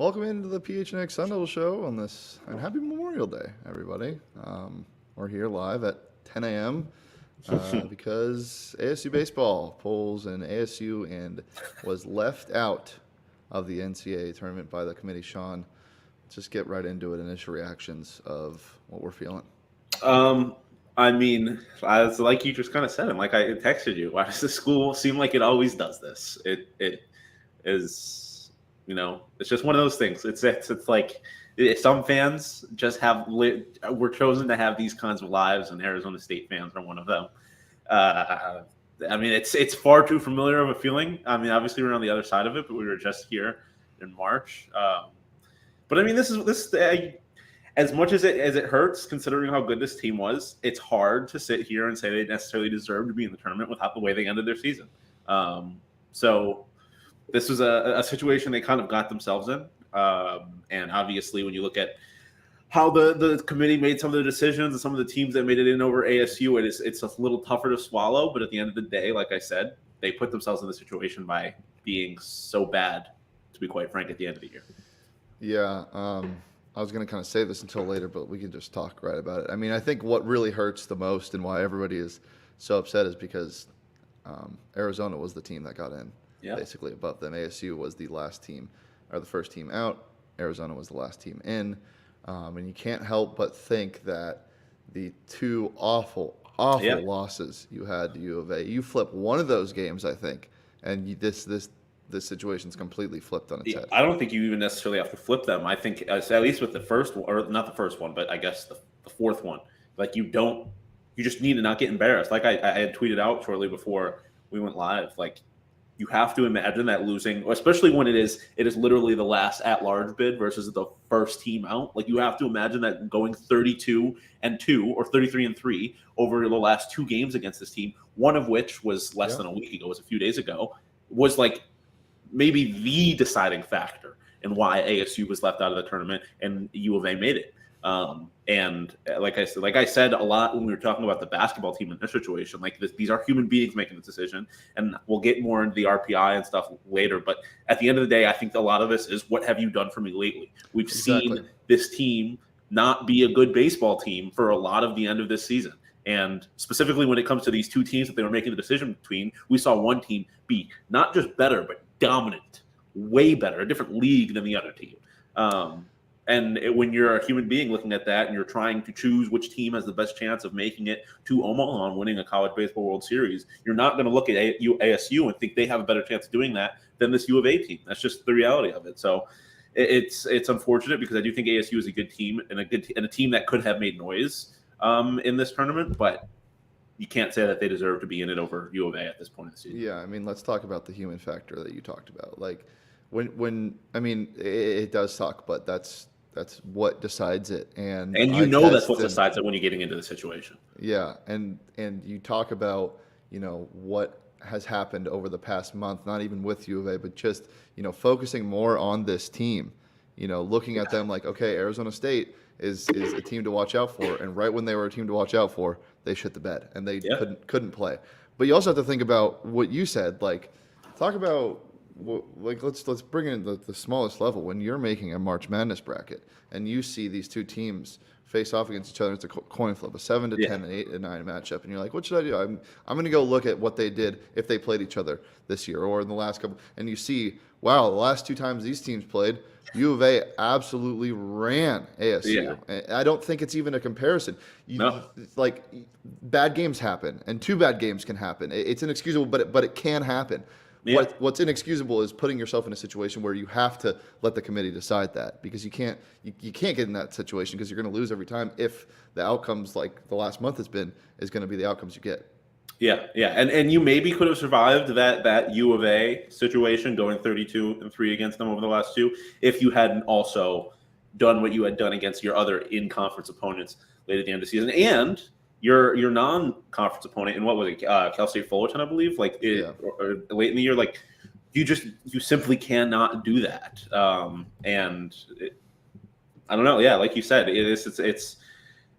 Welcome into the PHNX Sun Devils show on this, and happy Memorial Day, everybody. We're here live at 10 a.m. Because ASU baseball polls in ASU and was left out of the NCAA tournament by the committee. Shawn, just get right into it. Initial reactions of what we're feeling. I mean, as like you just kind of said, and like I texted you, why does the school seem like it always does this? It is, it's just one of those things. It's like some fans just we're chosen to have these kinds of lives, and Arizona State fans are one of them. I mean, it's far too familiar of a feeling. I mean, obviously we're on the other side of it, but we were just here in March. But I mean, this as much as it hurts, considering how good this team was, it's hard to sit here and say they necessarily deserve to be in the tournament without the way they ended their season. So this was a situation they kind of got themselves in. And obviously, when you look at how the committee made some of the decisions and some of the teams that made it in over ASU, it's a little tougher to swallow. But at the end of the day, like I said, they put themselves in the situation by being so bad, to be quite frank, at the end of the year. Yeah. I was going to kind of say this until later, but we can just talk right about it. I mean, I think what really hurts the most and why everybody is so upset is because Arizona was the team that got in, basically above them. ASU was the last team, or the first team out. Arizona was the last team in. And you can't help but think that the two awful losses you had to U of A, you flip one of those games, I think, and this situation's completely flipped on its head. I don't think you even necessarily have to flip them. I think at least with the first one, or not the first one, but I guess the fourth one, like you just need to not get embarrassed. Like I had tweeted out shortly before we went live, like you have to imagine that losing, especially when it is literally the last at-large bid versus the first team out. Like you have to imagine that going 32-2 or 33-3 over the last two games against this team, one of which was less than a week ago, was a few days ago, was like maybe the deciding factor in why ASU was left out of the tournament and U of A made it. And like I said a lot when we were talking about the basketball team in this situation, like these are human beings making the decision, and we'll get more into the RPI and stuff later. But at the end of the day, I think a lot of this is what have you done for me lately? We've seen this team not be a good baseball team for a lot of the end of this season. And specifically when it comes to these two teams that they were making the decision between, we saw one team be not just better, but dominant, way better, a different league than the other team. When you're a human being looking at that and you're trying to choose which team has the best chance of making it to Omaha and winning a college baseball World Series, you're not going to look at ASU and think they have a better chance of doing that than this U of A team. That's just the reality of it. So it's unfortunate because I do think ASU is a good team and a team that could have made noise in this tournament, but you can't say that they deserve to be in it over U of A at this point in the season. Yeah, I mean, let's talk about the human factor that you talked about. Like, when I mean, it does suck, but that's what decides it. And that's what decides it when you're getting into the situation. Yeah, and you talk about, what has happened over the past month, not even with U of A, but just, focusing more on this team, looking at them like, okay, Arizona State is a team to watch out for, and right when they were a team to watch out for, they shit the bed and they couldn't play. But you also have to think about what you said. Like, talk about let's bring in the smallest level. When you're making a March Madness bracket and you see these two teams face off against each other, it's a coin flip, a 7-10 and 8-9 matchup, and you're like, what should I do? I'm going to go look at what they did if they played each other this year or in the last couple, and you see, wow, the last two times these teams played, U of A absolutely ran ASU. Yeah. I don't think it's even a comparison. Like, bad games happen, and two bad games can happen. It's inexcusable, but it can happen. Yeah. What's inexcusable is putting yourself in a situation where you have to let the committee decide that, because you can't get in that situation because you're going to lose every time if the outcomes, like the last month has been, is going to be the outcomes you get. Yeah, and you maybe could have survived that U of A situation going 32-3 against them over the last two if you hadn't also done what you had done against your other in-conference opponents late at the end of the season and your non-conference opponent in what was it, Cal State Fullerton, I believe, or late in the year. Like you simply cannot do that. I don't know. Yeah, like you said, it's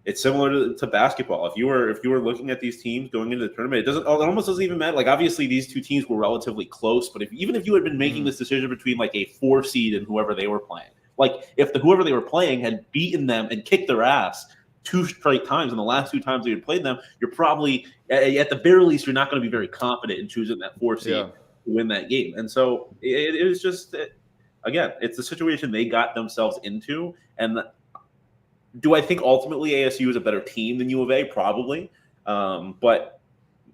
it's similar to basketball. If you were looking at these teams going into the tournament, it almost doesn't even matter. Like obviously these two teams were relatively close, but even if you had been making this decision between like a 4 seed and whoever they were playing, like if whoever they were playing had beaten them and kicked their ass 2 straight times, and the last 2 times you had played them, you're probably at the very least you're not going to be very confident in choosing that 4 seed to win that game. And so it was just again, it's the situation they got themselves into. And do I think ultimately ASU is a better team than U of A? Probably, but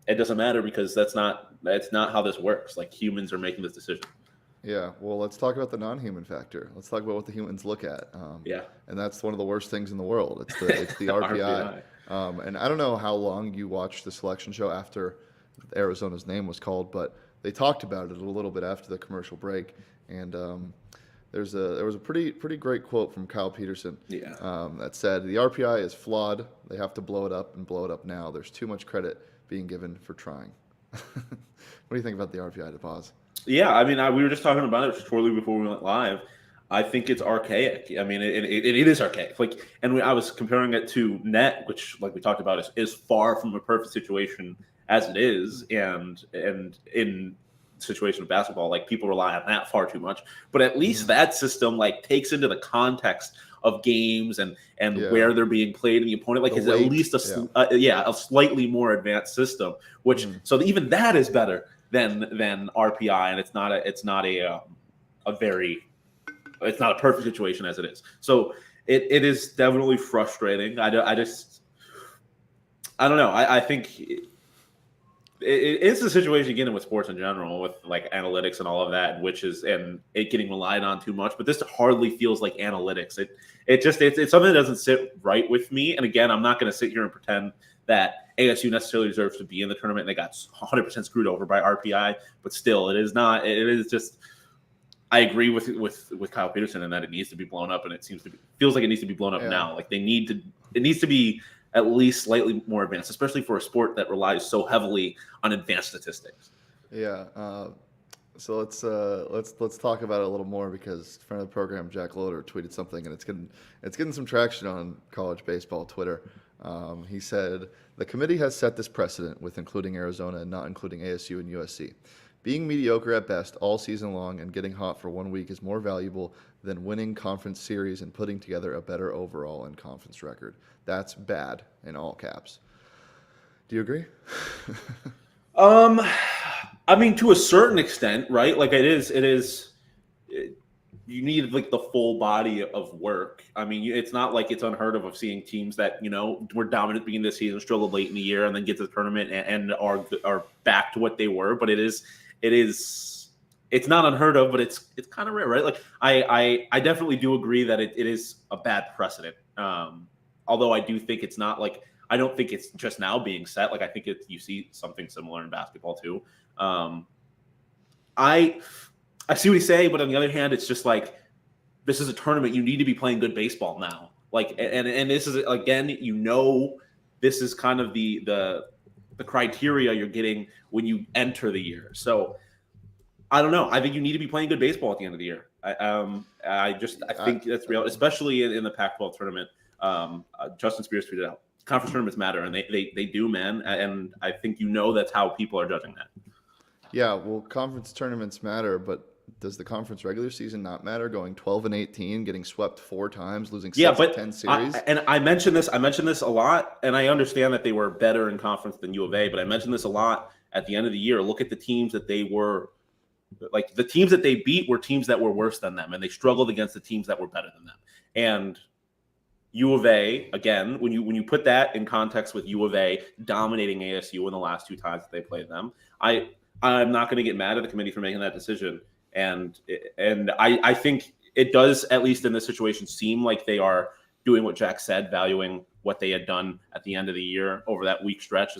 it doesn't matter because that's not how this works. Like humans are making this decision. Yeah, well, let's talk about the non-human factor. Let's talk about what the humans look at. And that's one of the worst things in the world. It's the RPI. And I don't know how long you watched the selection show after Arizona's name was called, but they talked about it a little bit after the commercial break. And there was a pretty great quote from Kyle Peterson that said, "The RPI is flawed. They have to blow it up and blow it up now. There's too much credit being given for trying." What do you think about the RPI, DePaz? Yeah, I mean, we were just talking about it shortly before we went live. I think it's archaic. I mean, it is archaic. Like, and I was comparing it to net, which, like we talked about, is far from a perfect situation as it is, and in situation of basketball, like people rely on that far too much. But at least that system like takes into the context of games and where they're being played and the opponent. Like, is at least a slightly more advanced system. Which so even that is better than RPI, and it's not a perfect situation as it is. So it is definitely frustrating. I don't know. I think it's the situation you get in with sports in general, with like analytics and all of that, and it getting relied on too much. But this hardly feels like analytics. It's something that doesn't sit right with me. And again, I'm not going to sit here and pretend that ASU necessarily deserves to be in the tournament and they got 100% screwed over by RPI. But still, it is not. It is just. I agree with Kyle Peterson in that it needs to be blown up, and it feels like it needs to be blown up now. Like it needs to be at least slightly more advanced, especially for a sport that relies so heavily on advanced statistics. Yeah. So let's talk about it a little more, because friend of the program Jack Loader tweeted something, and it's getting some traction on college baseball Twitter. He said the committee has set this precedent with including Arizona and not including ASU and USC. Being mediocre at best all season long and getting hot for 1 week is more valuable than winning conference series and putting together a better overall and conference record. That's bad in all caps. Do you agree? I mean, to a certain extent, right? Like it is. You need like the full body of work. I mean, it's not like it's unheard of seeing teams that were dominant beginning of the season, struggled late in the year, and then get to the tournament and are back to what they were. But it's not unheard of, but it's kind of rare, right? Like I definitely do agree that it is a bad precedent. Although I do think it's not like, I don't think it's just now being set. Like I think you see something similar in basketball too. I see what he's saying, but on the other hand, it's just like, this is a tournament. You need to be playing good baseball now. Like, and this is, again, this is kind of the criteria you're getting when you enter the year. So I don't know. I think you need to be playing good baseball at the end of the year. I think that's real, especially in the Pac-12 tournament. Justin Spears tweeted out, conference tournaments matter, and they do, man. And I think that's how people are judging that. Yeah, well, conference tournaments matter, but does the conference regular season not matter? Going 12-18, getting swept 4 times, losing 6-10 series. I mentioned this a lot, and I understand that they were better in conference than U of A, but I mentioned this a lot at the end of the year. Look at the teams that they were, like the teams that they beat were teams that were worse than them, and they struggled against the teams that were better than them. And U of A, again, when you put that in context with U of A dominating ASU in the last 2 times that they played them, I'm not going to get mad at the committee for making that decision. And I think it does, at least in this situation, seem like they are doing what Jack said, valuing what they had done at the end of the year over that week stretch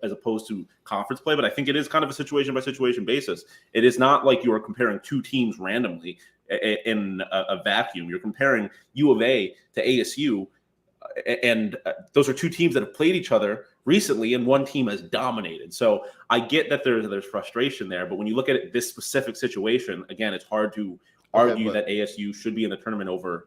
as opposed to conference play. But I think it is kind of a situation by situation basis. It is not like you are comparing 2 teams randomly in a vacuum. You're comparing U of A to ASU, and those are 2 teams that have played each other recently, and one team has dominated. So I get that there's frustration there, but when you look at this specific situation, again, it's hard to argue that ASU should be in the tournament over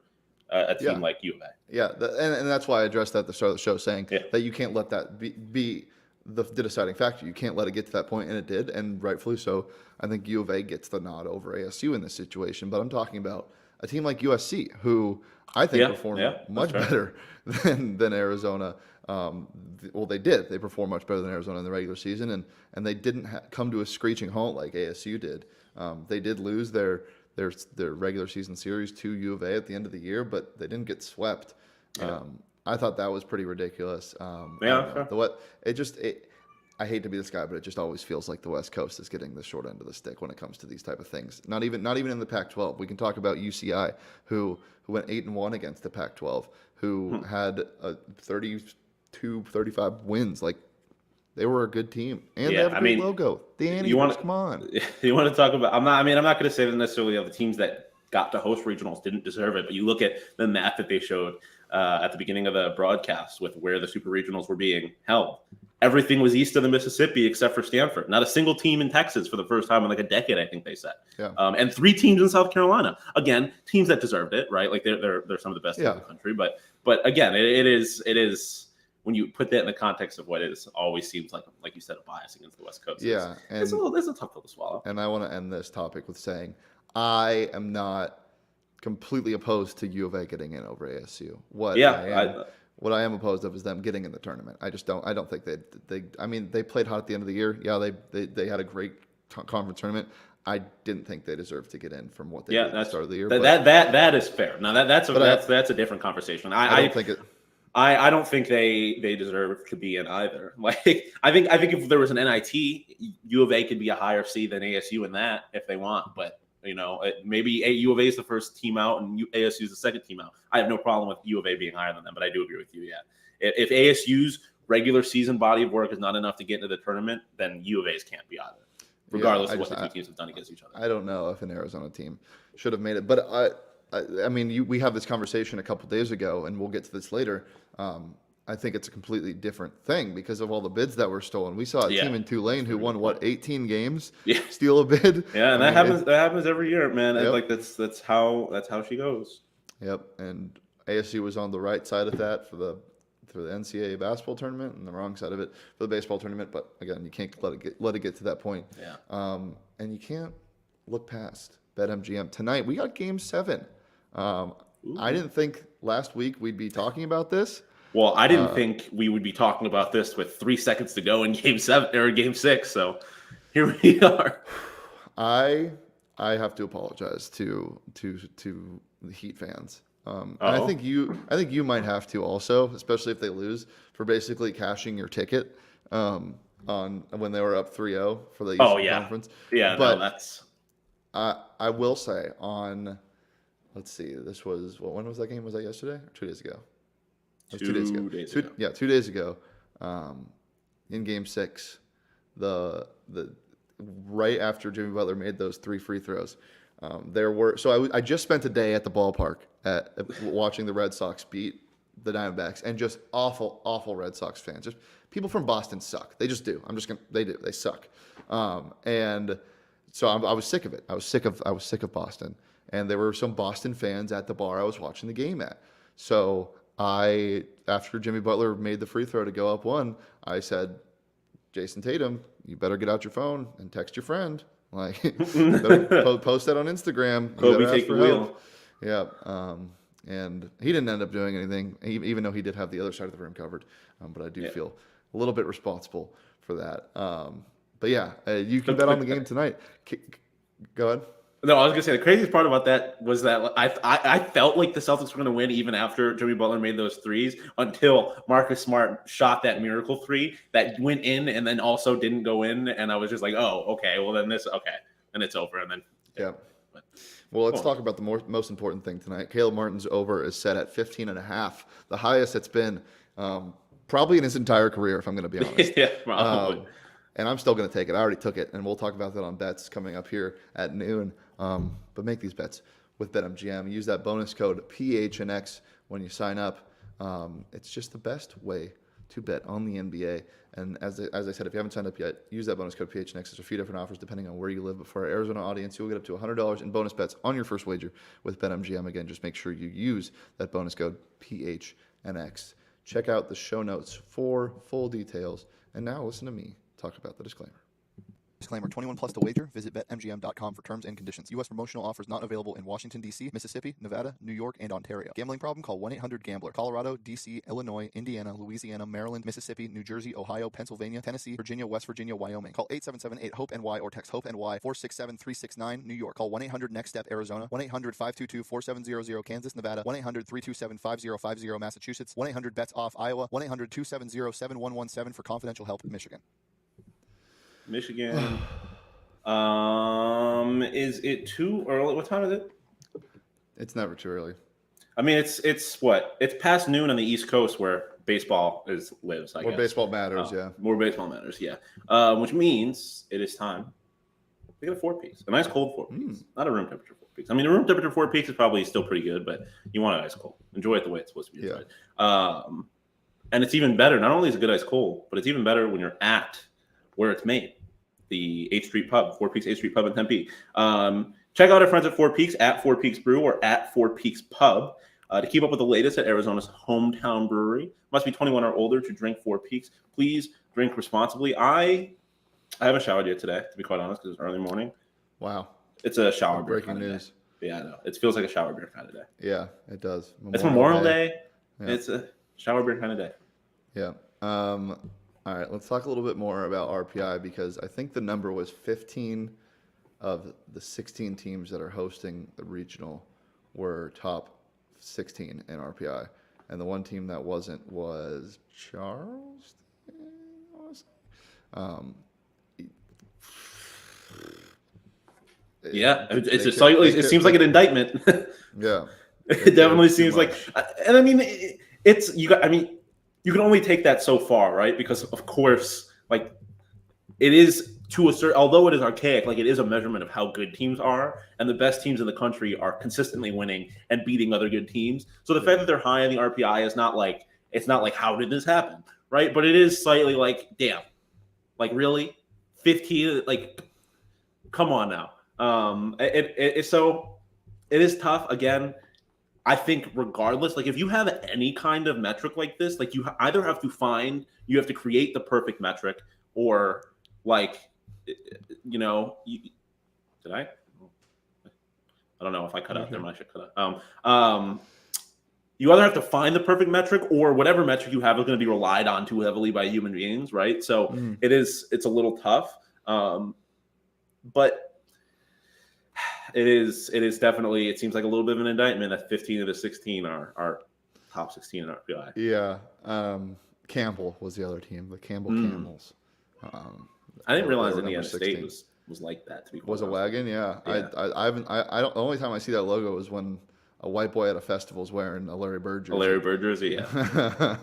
a team Yeah. like U of A. Yeah, and that's why I addressed that at the start of the show, saying Yeah. that you can't let that be the deciding factor. You can't let it get to that point, and it did, and rightfully so. I think U of A gets the nod over ASU in this situation, but I'm talking about a team like USC, who I think performed much better than Arizona. Well, they did. They performed much better than Arizona in the regular season, and they didn't come to a screeching halt like ASU did. They did lose their regular season series to U of A at the end of the year, but they didn't get swept. Yeah. I thought that was pretty ridiculous. I hate to be this guy, but it just always feels like the West Coast is getting the short end of the stick when it comes to these type of things. Not even in the Pac-12. We can talk about UCI, who went 8-1 against the Pac-12, who had 35 wins. Like, they were a good team, and they have a great logo. The Anteaters, come on. You want to talk about? I'm not going to say that necessarily the teams that got to host regionals didn't deserve it, but you look at the map that they showed at the beginning of the broadcast with where the super regionals were being held. Everything was east of the Mississippi except for Stanford. Not a single team in Texas for the first time in like a decade, I think they said. Yeah. And 3 teams in South Carolina. Again, teams that deserved it, right? Like they're some of the best teams in the country. But again, it is when you put that in the context of what it is, always seems like you said, a bias against the West Coast. Yeah, it's a tough pill to swallow. And I want to end this topic with saying I am not completely opposed to U of A getting in over ASU. What I am opposed of is them getting in the tournament. I don't think they played hot at the end of the year. Yeah, they had a great conference tournament. I didn't think they deserved to get in from what they did at the start of the year. That is fair. Now that's a different conversation. I don't think they deserve to be in either. Like I think if there was an NIT, U of A could be a higher seed than ASU in that if they want, but maybe U of A is the first team out and ASU is the second team out. I have no problem with U of A being higher than them, but I do agree with you. Yeah, if ASU's regular season body of work is not enough to get into the tournament, then U of A's can't be either, regardless of what the two teams have done against each other. I don't know if an Arizona team should have made it, but we had this conversation a couple days ago, and we'll get to this later. I think it's a completely different thing because of all the bids that were stolen. We saw a team in Tulane who won 18 games, steal a bid. Yeah, and that happens every year, man. Yep. Like that's how she goes. Yep, and ASU was on the right side of that for the NCAA Baseball Tournament, and the wrong side of it for the baseball tournament. But again, you can't let it get to that point. Yeah. And you can't look past BetMGM tonight. We got Game 7. I didn't think last week we'd be talking about this. Well, I didn't think we would be talking about this with 3 seconds to go in Game 7 or Game 6. So here we are. I have to apologize to the Heat fans. And I think you might have to also, especially if they lose, for basically cashing your ticket on when they were up 3-0 for the Eastern Conference. Yeah, but no, that's. I will say on. Let's see. This was when was that game? Was that yesterday or 2 days ago? 2 days ago. Yeah, 2 days ago. In Game 6, the right after Jimmy Butler made those 3 free throws, I just spent a day at the ballpark at watching the Red Sox beat the Diamondbacks, and just awful Red Sox fans. Just people from Boston suck. They just do. They suck. And so I was sick of it. I was sick of Boston, and there were some Boston fans at the bar I was watching the game at. So after Jimmy Butler made the free throw to go up 1, I said, Jason Tatum, you better get out your phone and text your friend. Like, better post that on Instagram. Kobe take the wheel. Yeah. And he didn't end up doing anything, even though he did have the other side of the room covered. But I do feel a little bit responsible for that. But yeah, you can bet on the game tonight. Go ahead. No, I was gonna say the craziest part about that was that I felt like the Celtics were gonna win even after Jimmy Butler made those threes until Marcus Smart shot that miracle 3 that went in and then also didn't go in, and I was just like, oh, okay, well then and it's over, and then Well, let's talk about the most important thing tonight. Caleb Martin's over is set at 15.5, the highest it's been probably in his entire career, if I'm going to be honest. Yeah, probably. And I'm still going to take it. I already took it, and we'll talk about that on bets coming up here at noon. But make these bets with BetMGM. Use that bonus code PHNX when you sign up. It's just the best way to bet on the NBA. And as I said, if you haven't signed up yet, use that bonus code PHNX. There's a few different offers depending on where you live. But for our Arizona audience, you'll get up to $100 in bonus bets on your first wager with BetMGM. Again, just make sure you use that bonus code PHNX. Check out the show notes for full details. And now listen to me talk about the disclaimer. Disclaimer, 21 plus to wager. Visit BetMGM.com for terms and conditions. U.S. promotional offers not available in Washington, D.C., Mississippi, Nevada, New York, and Ontario. Gambling problem? Call 1-800-GAMBLER. Colorado, D.C., Illinois, Indiana, Louisiana, Maryland, Mississippi, New Jersey, Ohio, Pennsylvania, Tennessee, Virginia, West Virginia, Wyoming. Call 877-8-HOPE-NY or text HOPE-NY 467-369, New York. Call 1-800-NEXT-STEP, Arizona. 1-800-522-4700, Kansas, Nevada. 1-800-327-5050, Massachusetts. 1-800-BETS-OFF, Iowa. 1-800-270-7117 for confidential help, Michigan. Michigan. Is it too early? What time is it? It's never too early. I mean, it's what? It's past noon on the East Coast where baseball lives, I guess. More baseball matters, yeah. More baseball matters, yeah. Which means it is time to get a 4 Peaks. A nice cold 4 Peaks. Not a room temperature 4 Peaks. I mean, a room temperature 4 Peaks is probably still pretty good, but you want it ice cold. Enjoy it the way it's supposed to be enjoyed. And it's even better. Not only is it good ice cold, but it's even better when you're at where it's made. The 8th Street Pub, 4 Peaks 8th Street Pub in Tempe. Check out our friends at 4 Peaks, at 4 Peaks Brew or at 4 Peaks Pub to keep up with the latest at Arizona's hometown brewery. Must be 21 or older to drink 4 Peaks. Please drink responsibly. I haven't showered yet today, to be quite honest, because it's early morning. Wow. It's a shower beer breaking news. Day. Yeah, I know. It feels like a shower beer kind of day. Yeah, it does. It's Memorial Day. Yeah. It's a shower beer kind of day. Yeah. All right, let's talk a little bit more about RPI because I think the number was 15 of the 16 teams that are hosting the regional were top 16 in RPI. And the one team that wasn't was Charleston. Yeah, it seems like an indictment. Yeah. It definitely seems like, and I mean, you can only take that so far, right? Because of course, like it is to a certain, although it is archaic, like it is a measurement of how good teams are, and the best teams in the country are consistently winning and beating other good teams. So the fact that they're high in the RPI is not like, it's not like how did this happen, right? But it is slightly like, damn, like really, 15, like, come on now. So it is tough again. I think regardless, like if you have any kind of metric like this, like you either have to create the perfect metric or like, did I don't know if I cut out there, but I should cut out. You either have to find the perfect metric or whatever metric you have is going to be relied on too heavily by human beings. Right. So it's a little tough. But it is definitely, it seems like a little bit of an indictment that 15 of the 16 are top 16 in RPI. Yeah. Campbell was the other team, the Campbell Camels. I didn't realize Indiana State was like that. To be was a wagon, yeah. I don't. The only time I see that logo is when a white boy at a festival is wearing a Larry Bird jersey. A Larry Bird jersey, yeah.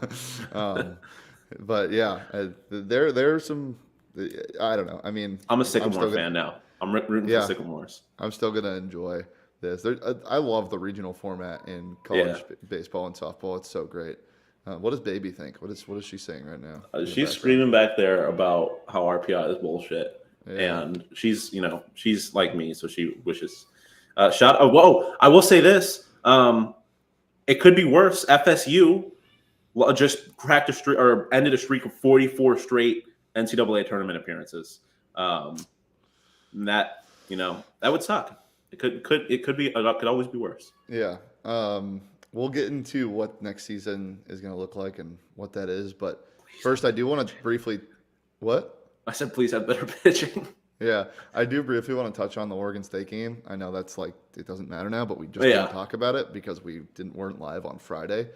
But yeah, there's some. I don't know. I mean, I'm a Sycamore fan now. I'm rooting for Sycamores. I'm still gonna enjoy this. I love the regional format in college baseball and softball. It's so great. What does Baby think? What is she saying right now? She's screaming back there about how RPI is bullshit, and she's like me, so she wishes. Whoa! I will say this: it could be worse. FSU just cracked a streak or ended a streak of 44 straight NCAA tournament appearances. That would suck. It could always be worse. Yeah. We'll get into what next season is going to look like and what that is, but first I do want to briefly. What? I said, please have better pitching. Yeah, I do briefly want to touch on the Oregon State game. I know that's like it doesn't matter now, but we just didn't talk about it because we weren't live on Friday.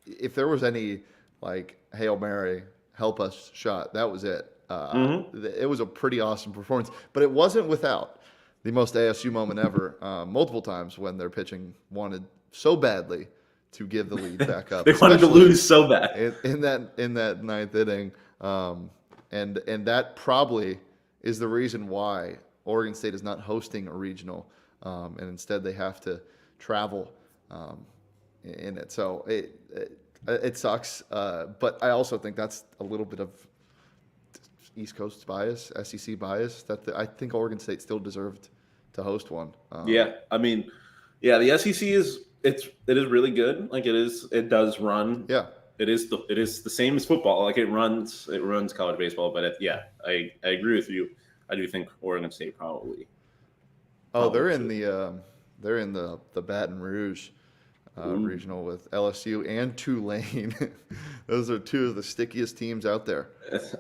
If there was any like Hail Mary, help us shot, that was it. It was a pretty awesome performance, but it wasn't without the most ASU moment ever. Multiple times when their pitching wanted so badly to give the lead back up. They wanted to lose so bad in that ninth inning, and that probably is the reason why Oregon State is not hosting a regional, and instead they have to travel in it. So it sucks. But I also think that's a little bit of East Coast bias, SEC bias. I think Oregon State still deserved to host one. Yeah, I mean, yeah, the SEC it is really good. Like it does run. Yeah. It is the same as football. Like it runs college baseball. But I agree with you. I do think Oregon State probably. Oh, they're in should. the Baton Rouge regional with LSU and Tulane. Those are two of the stickiest teams out there.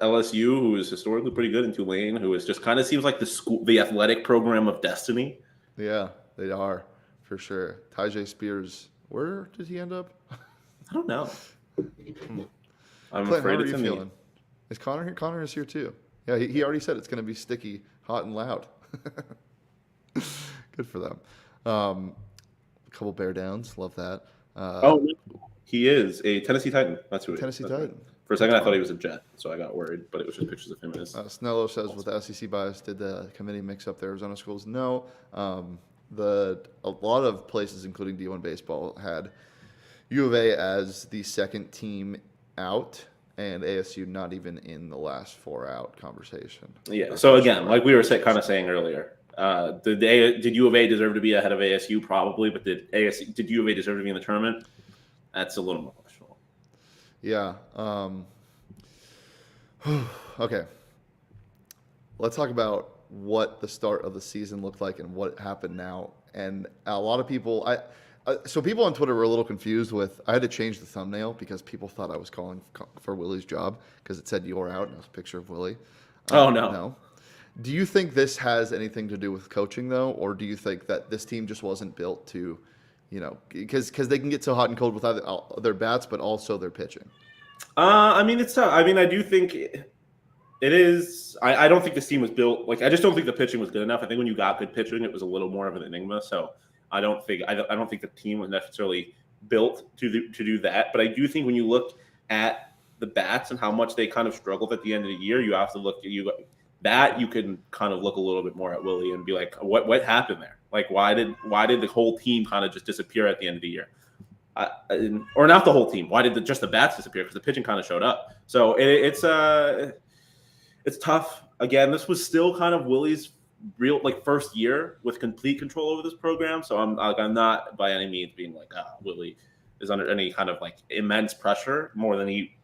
LSU, who is historically pretty good, and Tulane, who is just kind of seems like the athletic program of destiny. Yeah, they are for sure. Tyjae Spears, where did he end up? I don't know. I'm Clint, afraid how are it's you in feeling? Is Connor here? Connor is here too. Yeah, he already said it's going to be sticky, hot, and loud. Good for them. A couple bear downs, love that. He is a Tennessee Titan. That's who he is. Tennessee Titan. Right. For a second, I thought he was a Jet, so I got worried, but it was just pictures of him. Snello says, with SEC bias, did the committee mix up the Arizona schools? No. A lot of places, including D1 baseball, had U of A as the second team out, and ASU not even in the last 4 out conversation. Yeah. So again, like we were kind of saying earlier, did U of A deserve to be ahead of ASU? Probably, but did U of A deserve to be in the tournament? That's a little more questionable. Yeah. Okay. Let's talk about what the start of the season looked like and what happened now. And a lot of people, so people on Twitter were a little confused with. I had to change the thumbnail because people thought I was calling for Willie's job because it said "you're out" and it was a picture of Willie. Oh no. No. Do you think this has anything to do with coaching though, or do you think that this team just wasn't built to, because they can get so hot and cold with either their bats, but also their pitching? I mean, it's tough. I mean, I do think it is. I don't think this team was built I just don't think the pitching was good enough. I think when you got good pitching, it was a little more of an enigma. So I don't think the team was necessarily built to do that. But I do think when you look at the bats and how much they kind of struggled at the end of the year, you have to look at you can kind of look a little bit more at Willie and be like, what happened there? Like, why did the whole team kind of just disappear at the end of the year? Or not the whole team. Why did just the bats disappear? Because the pitching kind of showed up. So it's tough. Again, this was still kind of Willie's real first year with complete control over this program. So I'm not by any means being like, Willie is under any kind of immense pressure more than he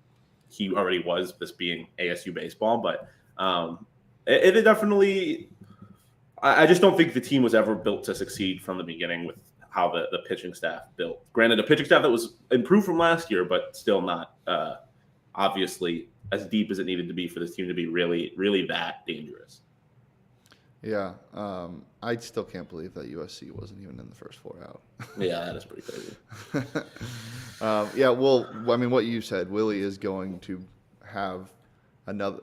already was, this being ASU baseball. But it definitely, I just don't think the team was ever built to succeed from the beginning with how the pitching staff built. Granted, a pitching staff that was improved from last year, but still not obviously as deep as it needed to be for this team to be really, really that dangerous. Yeah, I still can't believe that USC wasn't even in the first 4 out. Yeah, that is pretty crazy. Yeah, well, I mean, what you said, Willie is going to have another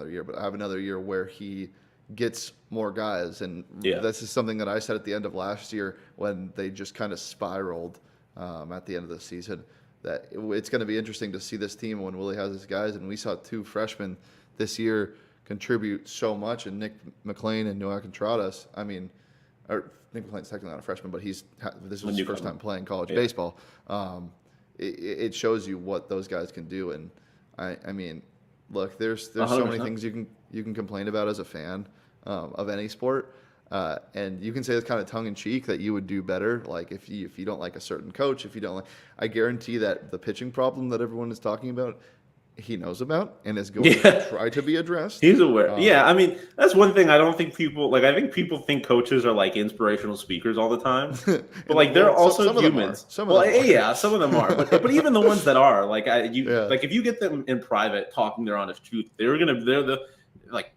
year, but have another year where he gets more guys. And this is something that I said at the end of last year when they just kind of spiraled at the end of the season, that it's going to be interesting to see this team when Willie has his guys. And we saw 2 freshmen this year contribute so much, and Nick McLean and Noah Contradas. I mean, Nick McLean's technically not a freshman, but this was his first time playing college baseball. It shows you what those guys can do. And I mean, look, there's 100%. So many things you can complain about as a fan of any sport, and you can say it's kind of tongue in cheek that you would do better. Like if you don't like a certain coach, if you don't like, I guarantee that the pitching problem that everyone is talking about, he knows about and is going to try to be addressed. He's aware. I mean, that's one thing I don't think people I think people think coaches are inspirational speakers all the time, but they're also humans. Some of them are. But even the ones that are if you get them in private talking their honest truth, they're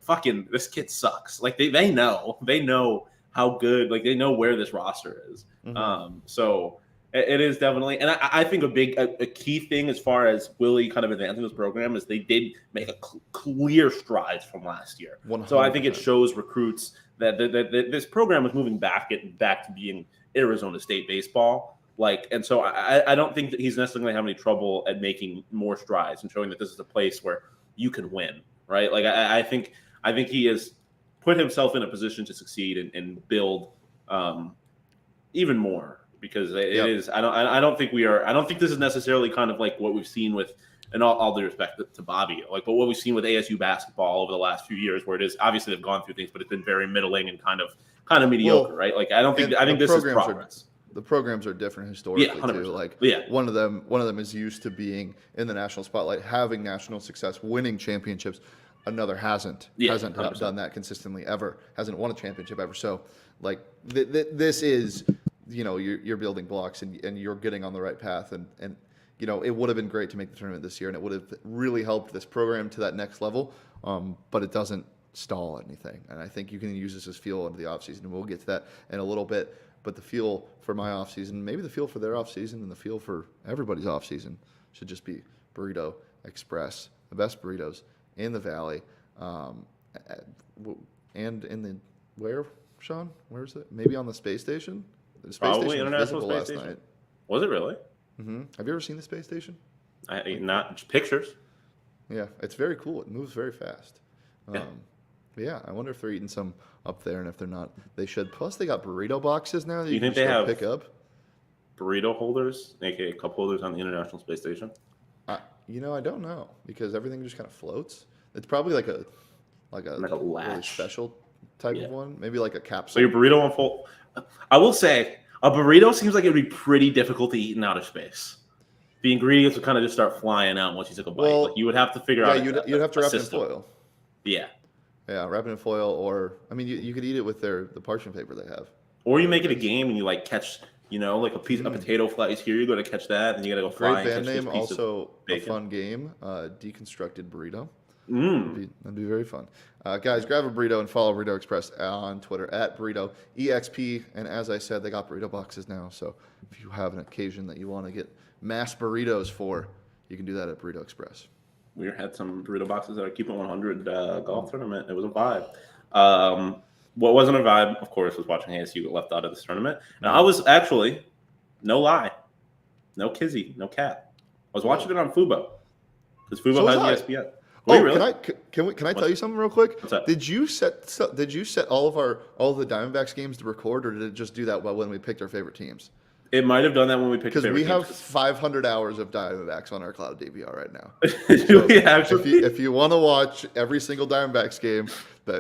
fucking, this kid sucks. They know how good, they know where this roster is. Mm-hmm. So it is definitely, and I think a key thing as far as Willie kind of advancing this program is they did make a clear strides from last year. 100%. So I think it shows recruits that this program is moving back to being Arizona State baseball. And so I don't think that he's necessarily going to have any trouble at making more strides and showing that this is a place where you can win, right? I think he has put himself in a position to succeed and build even more because it is. I don't think this is necessarily kind of like what we've seen with, and all due respect to Bobby, like, but what we've seen with ASU basketball over the last few years, where it is obviously they've gone through things, but it's been very middling and kind of mediocre, right? Like, I think this is progress. The programs are different historically too. Like, one of them is used to being in the national spotlight, having national success, winning championships. Another hasn't done that consistently ever. Hasn't won a championship ever. So, like, this is, you're building blocks and you're getting on the right path. And it would have been great to make the tournament this year, and it would have really helped this program to that next level. But it doesn't stall anything. And I think you can use this as fuel into the offseason, and we'll get to that in a little bit. But the fuel for my offseason, maybe the fuel for their offseason, and the fuel for everybody's offseason should just be Burrito Express, the best burritos in the Valley, and in the where, Sean? Where is it? Maybe on the space station. The space Probably station International was Space last Station. night. Was it really? Mm-hmm. Have you ever seen the space station? Not just pictures. Yeah, it's very cool. It moves very fast. Yeah. But yeah, I wonder if they're eating some up there, and if they're not, they should. Plus, they got burrito boxes now that you think can they have pick up. Burrito holders, aka cup holders, on the International Space Station? I don't know, because everything just kind of floats. It's probably like a really latch special type of one, maybe like a capsule. So your burrito won't fold. I will say, a burrito seems like it would be pretty difficult to eat in outer space. The ingredients would kind of just start flying out once you took a bite. Well, like, you would have to figure out. Yeah, you'd have to wrap it in system. foil. Yeah. Yeah, wrap it in foil, or you could eat it with the parchment paper they have. Or you make it a game and you like catch, like a piece of potato flies here. You got to catch that, and you got to go fly. Great and band catch name, this piece also of a fun game. Deconstructed burrito. That'd be very fun. Guys, grab a burrito and follow Burrito Express on Twitter at Burrito EXP. And as I said, they got burrito boxes now. So if you have an occasion that you want to get mass burritos for, you can do that at Burrito Express. We had some burrito boxes at our Keep It 100 golf tournament. It was a vibe. What wasn't a vibe, of course, was watching ASU get left out of this tournament. And I was actually, no lie, no kizzy, no cat. I was watching it on Fubo, because Fubo has ESPN. Really? Can I tell you something real quick? What's that? Did you set all of the Diamondbacks games to record, or did it just do that when we picked our favorite teams? It might have done that when we picked. Because we have 500 hours of Diamondbacks on our cloud DVR right now. Do we actually? If you want to watch every single Diamondbacks game,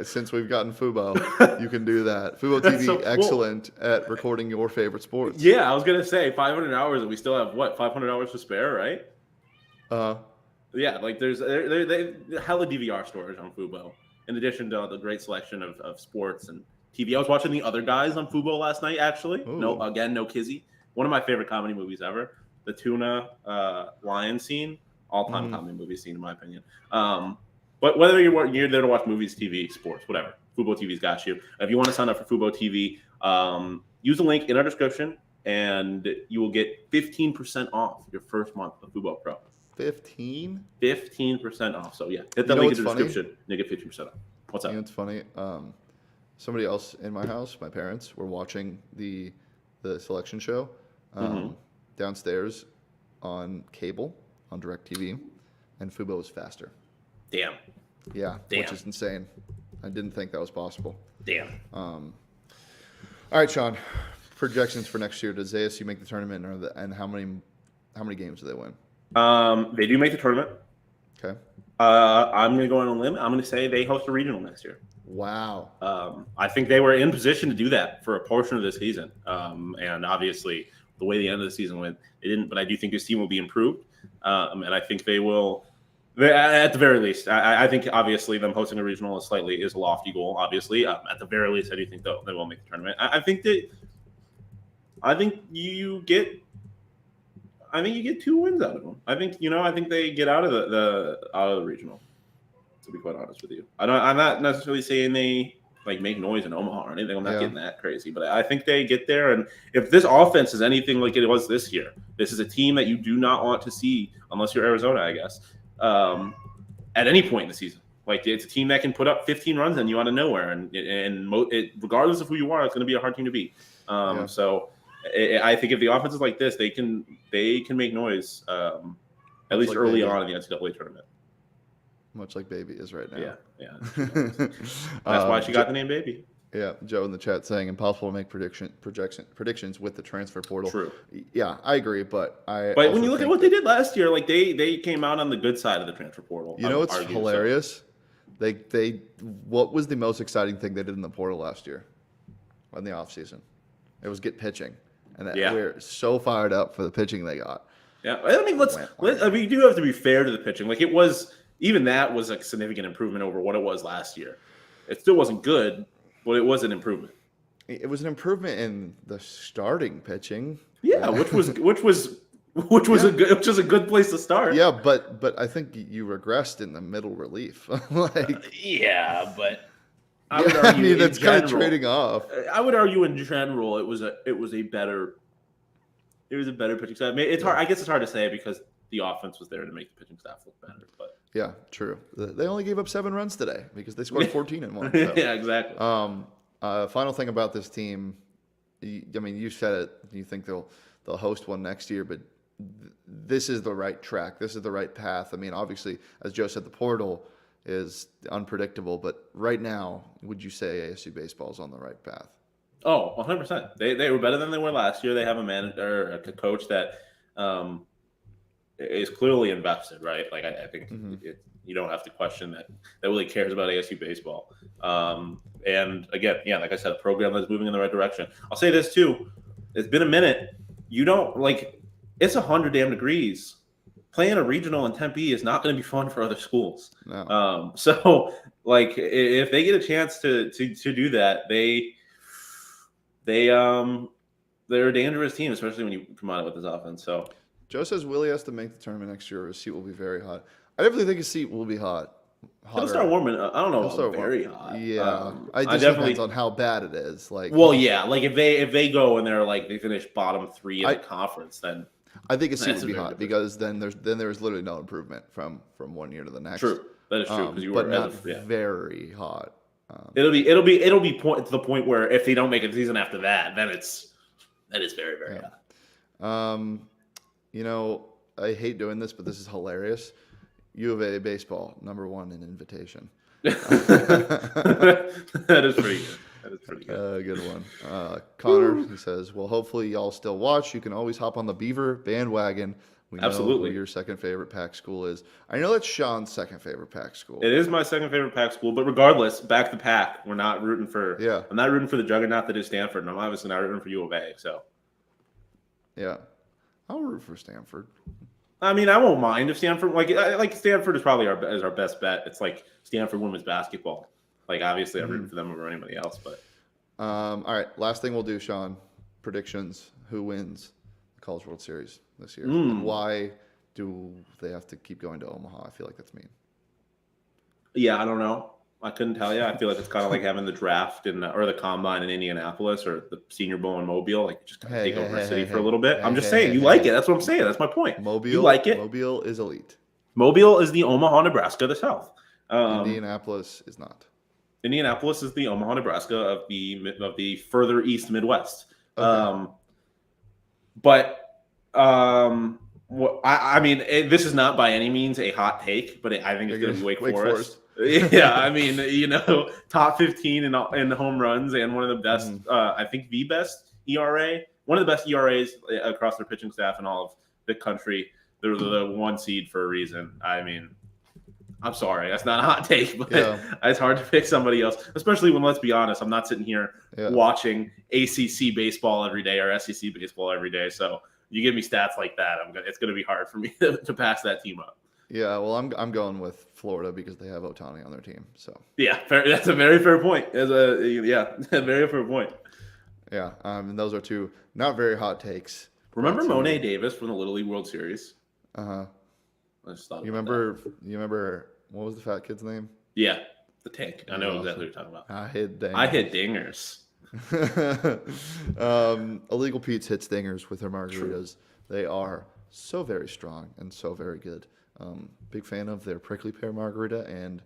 since we've gotten Fubo, you can do that. Fubo TV, so cool. Excellent at recording your favorite sports. Yeah, I was gonna say 500 hours, and we still have 500 hours to spare, right? Yeah, like there's hella DVR storage on Fubo, in addition to the great selection of sports and TV. I was watching The Other Guys on Fubo last night, actually. Ooh. No kizzy. One of my favorite comedy movies ever. The tuna lion scene, all-time comedy movie scene, in my opinion. But whether you're there to watch movies, TV, sports, whatever, Fubo TV's got you. If you want to sign up for Fubo TV, use the link in our description, and you will get 15% off your first month of Fubo Pro. 15% off. So yeah, hit the link in the description and you get 15% off. What's up? It's funny. Somebody else in my house, my parents, were watching the selection show downstairs on cable on DirecTV, and Fubo was faster. Damn. Yeah, which is insane. I didn't think that was possible. Damn. All right, Sean. Projections for next year. Does ASU make the tournament, and how many games do they win? They do make the tournament. Okay. I'm going to go on a limb. I'm going to say they host a regional next year. Wow. I think they were in position to do that for a portion of the season. And obviously, the way the end of the season went, they didn't. But I do think this team will be improved. And I think they will, at the very least. I think, obviously, them hosting a regional is a lofty goal, obviously. At the very least, I do think they will make the tournament. I think you get 2 wins out of them. I think they get out of the regional. To be quite honest with you, I'm not necessarily saying they make noise in Omaha or anything. I'm not getting that crazy, but I think they get there. And if this offense is anything like it was this year, this is a team that you do not want to see unless you're Arizona, I guess, at any point in the season. It's a team that can put up 15 runs on you out of nowhere, and regardless of who you are, it's going to be a hard team to beat. So I think if the offense is like this, they can make noise at least early on in the NCAA tournament. Much like Baby is right now. Yeah. That's why she got the name Baby. Yeah, Joe in the chat saying impossible to make predictions with the transfer portal. True. Yeah, I agree, but But when you look at what they did last year, like they came out on the good side of the transfer portal. You know what's hilarious? So. They what was the most exciting thing they did in the portal last year in the offseason? It was get pitching. And we're so fired up for the pitching they got. Yeah, I mean, you do have to be fair to the pitching. Like it was, even that was a significant improvement over what it was last year. It still wasn't good, but it was an improvement. It was an improvement in the starting pitching. Yeah, which was a good place to start. Yeah, but I think you regressed in the middle relief. Yeah, but I would argue that's kind of trading off. I would argue in general it was a better pitching staff. It's hard. I guess it's hard to say because the offense was there to make the pitching staff look better. But yeah, true. They only gave up 7 runs today because they scored 14 in one. So. Yeah, exactly. Final thing about this team. I mean, you said it. You think they'll host one next year, but this is the right track. This is the right path. I mean, obviously, as Joe said, the portal is unpredictable, but right now, would you say ASU baseball is on the right path? Oh, 100%. They were better than they were last year. They have a manager, a coach that is clearly invested, right? Like I think you don't have to question that really cares about ASU baseball. And again, yeah, like I said, a program that's moving in the right direction. I'll say this too: it's been a minute. You don't like it's 100 damn degrees. Playing a regional in Tempe is not going to be fun for other schools. No. So like if they get a chance to do that, they're a dangerous team, especially when you come out with this offense. So Joe says Willie has to make the tournament next year or his seat will be very hot. I definitely think his seat will be hot. He'll start warming. I don't know about very hot. Yeah, it just depends on how bad it is. Like, well, yeah, like if they go and they finish bottom 3 in the conference, then I think his seat will be hot because then there's literally no improvement from one year to the next. True, that is true. But not very hot. It'll be to the point where if they don't make a season after that, then that is very very hot. You know, I hate doing this, but this is hilarious. U of A baseball, #1 in invitation. That is pretty good. That is pretty good. Good one. Connor, he says, well, hopefully y'all still watch. You can always hop on the Beaver bandwagon. We know who your second favorite Pac school is. I know that's Sean's second favorite Pac school. It is my second favorite Pac school, but regardless, back to Pac. We're not rooting for. Yeah. I'm not rooting for the juggernaut that is Stanford, and I'm obviously not rooting for U of A. So. Yeah, I'll root for Stanford. I mean, I won't mind if Stanford like Stanford is probably our best bet. It's like Stanford women's basketball. Like obviously, I'm rooting for them over anybody else. But all right, last thing we'll do, Sean. Predictions: who wins the College World Series this year? And why do they have to keep going to Omaha? I feel like that's mean. Yeah, I don't know. I couldn't tell you. I feel like it's kind of like having the draft or the combine in Indianapolis or the Senior Bowl in Mobile. Like just kind of take over the city for a little bit. I'm just saying, you like it. That's what I'm saying. That's my point. Mobile, you like it. Mobile is elite. Mobile is the Omaha, Nebraska of the South. Indianapolis is not. Indianapolis is the Omaha, Nebraska of the further east Midwest. Okay. I mean, this is not by any means a hot take, but I think it's going to be Wake Forest. Yeah, I mean, top 15 in home runs and one of the best, I think the best ERA, one of the best ERAs across their pitching staff in all of the country. They're the 1 seed for a reason. I mean, I'm sorry, that's not a hot take, but it's hard to pick somebody else, especially when, let's be honest, I'm not sitting here watching ACC baseball every day or SEC baseball every day. So you give me stats like that, it's going to be hard for me to pass that team up. Yeah, well, I'm going with Florida because they have Ohtani on their team. So yeah, that's a very fair point. A very fair point. Yeah, and those are 2 not very hot takes. Remember Monet Davis from the Little League World Series? I just thought you remember what was the fat kid's name? Yeah, the Tank. I know exactly what you're talking about. I hit dingers. Illegal Pete's hit dingers with her margaritas. They are so very strong and so very good. Big fan of their prickly pear margarita, and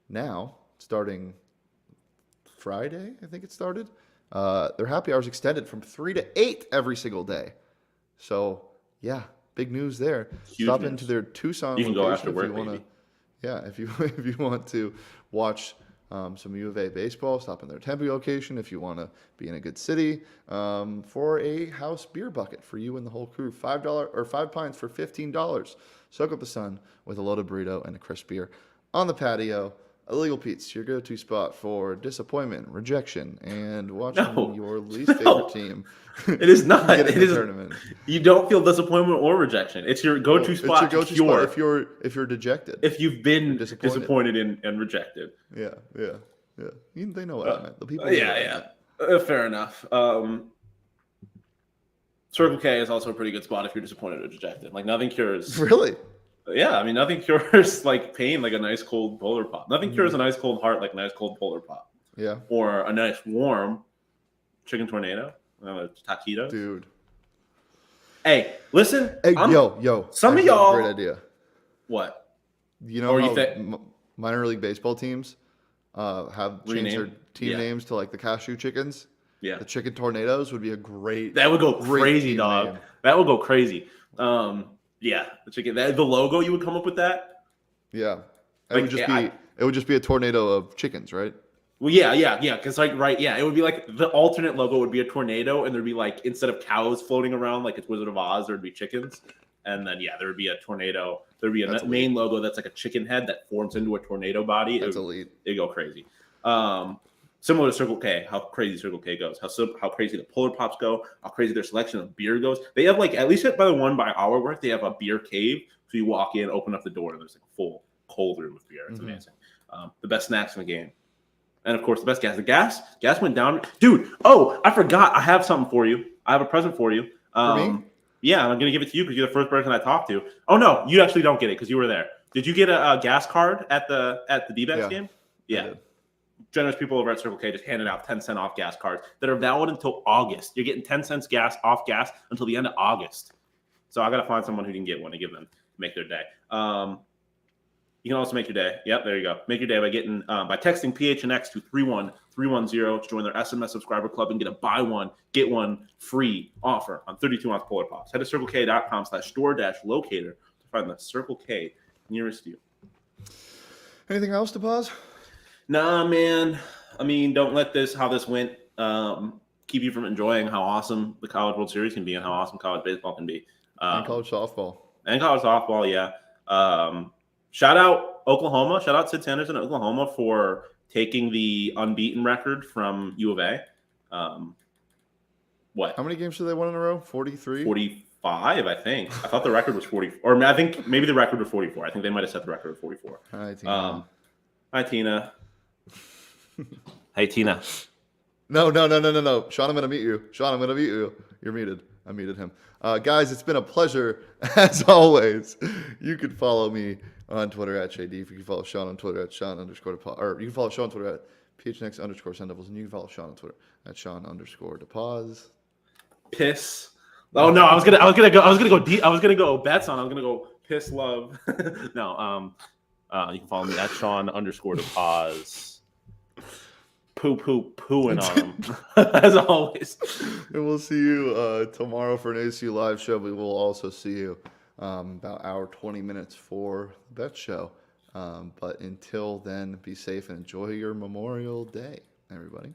now starting Friday, I think it started. Their happy hours extended from 3 to 8 every single day. So yeah, big news there. Huge Stop news. into their Tucson. You can go after if work, you wanna, baby. Yeah, if you want to watch some U of A baseball. Stop in their Tempe location if you want to be in a good city for a house beer bucket for you and the whole crew. $5 or 5 pints for $15. Soak up the sun with a loaded burrito and a crisp beer on the patio. Illegal Pete's, your go-to spot for disappointment, rejection, and watching your least favorite team. It is not. Get in It the is. Tournament. You don't feel disappointment or rejection. It's your go-to spot. It's your go-to spot if you're dejected. If you've been disappointed and rejected. Yeah. They know what I meant. The people. Fair enough. Circle K is also a pretty good spot if you're disappointed or dejected. Like nothing cures. Really? Yeah, I mean nothing cures like pain like a nice cold polar pop. Nothing cures a nice cold heart like a nice cold polar pop. Yeah. Or a nice warm chicken tornado. Taquitos. Dude. Hey, listen. Hey, yo. Some of y'all. Great idea. What? You know how minor league baseball teams have changed their team names to like the cashew chickens? Yeah. The chicken tornadoes would be a great. That would go crazy, dog. Name. That would go crazy. Yeah, the chicken. The logo, you would come up with that. Yeah, it would just be a tornado of chickens, right? Well, yeah. Because it would be like the alternate logo would be a tornado, and there'd be like instead of cows floating around like it's Wizard of Oz, there'd be chickens, and then there would be a tornado. There'd be a main logo that's like a chicken head that forms into a tornado body. That's elite. It'd go crazy. Similar to Circle K, how crazy Circle K goes, how crazy the Polar Pops go, how crazy their selection of beer goes. They have like, at least by the one by our work, they have a beer cave. So you walk in, open up the door, and there's like a full cold room with beer. It's amazing. The best snacks in the game. And of course, the best gas. The gas went down. Dude, I forgot. I have something for you. I have a present for you. For me? Yeah, I'm going to give it to you because you're the first person I talked to. Oh, no, you actually don't get it because you were there. Did you get a gas card at the D-backs game? Yeah. Generous people over at Circle K just handed out 10-cent off gas cards that are valid until August. You're getting 10 cents off gas until the end of August. So I got to find someone who can get one to give them, make their day. You can also make your day. Yep, there you go. Make your day by texting PHNX to 31310 to join their SMS subscriber club and get a buy one, get one free offer on 32-ounce Polar Pops. Head to circlek.com/store-locator to find the Circle K nearest you. Anything else to pause? Nah, man. I mean, don't let how this went keep you from enjoying how awesome the College World Series can be and how awesome college baseball can be. And college softball. Yeah. Shout out Oklahoma. Shout out Sid Sanders in Oklahoma for taking the unbeaten record from U of A. What? How many games did they win in a row? 43? 45, I think. I thought the record was 40. Or I think maybe the record was 44. I think they might have set the record at 44. Hi, Tina. Hi, Tina. Hey, Tina. No. Shawn, I'm going to meet you. You're muted. I muted him. Guys, it's been a pleasure, as always. You can follow me on Twitter at Shady. You can follow Shawn on Twitter at Shawn_DePaz. Or you can follow Shawn on Twitter at PHNX Sun Devils. And you can follow Shawn on Twitter at Shawn_DePaz. Piss. Oh no, I was gonna go bets on. I was gonna go piss love. No, you can follow me at Shawn_DePaz. Pooing on them as always. And we'll see you tomorrow for an ACU live show. We will also see you about hour 20 minutes for the bet show. But until then, be safe and enjoy your Memorial Day, everybody.